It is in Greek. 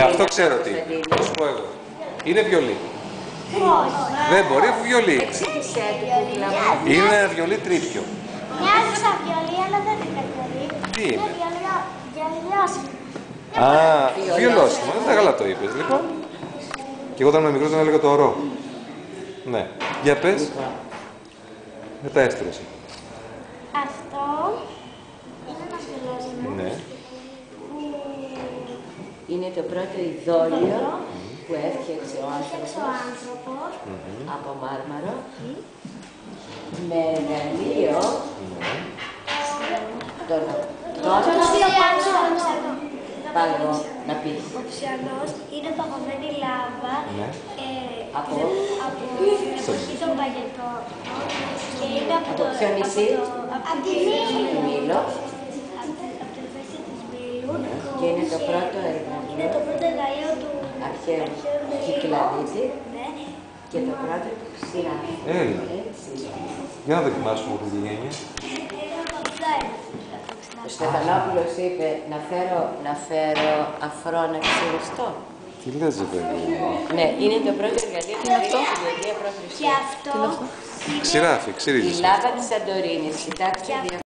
Αυτό ξέρω τι είναι. Θα σου πω εγώ. Είναι βιολί. Δεν μπορεί, αφού βιολί. Είναι ένα βιολί τρίπιο. Μοιάζει σαν βιολί, αλλά δεν είναι βιολί. Τι είναι? Βιολιόσιμο. Βιολόσιμο. Δεν καλά το είπες, λοιπόν. Και εγώ όταν ήμουν μικρός δεν έλεγα το ορό. Ναι. Για πες. Μετά έστρωσε. Αυτό είναι ένα βιολόσιμο. Ναι. Είναι το πρώτο ειδόλιο που έφτιαξε ο άνθρωπος από μάρμαρο με εργαλείο Πάγω να πεις. Ο ψιανός είναι παγωμένη λάβα από την εποχή των Παγετών και είναι από το νησί? Από τη Μήλο. Από την φέση της Μήλου. Και είναι το πρώτο Είναι το πρώτο εργαλείο του αρχαίου Κυκλαδίτη και το πρώτο του Ξηράφη. Έλα. Για να δοκιμάσουμε αυτή τη γένεια. Ο Στεφανόπουλος είπε να φέρω αφρό να ξυριστώ. Τι λες, παιδί? Ναι, είναι το πρώτο εργαλείο που είναι αυτό. Και αυτό Ξηράφι, ξύριζεσαι. Η λάβα της Σαντορίνης. Κοιτάξτε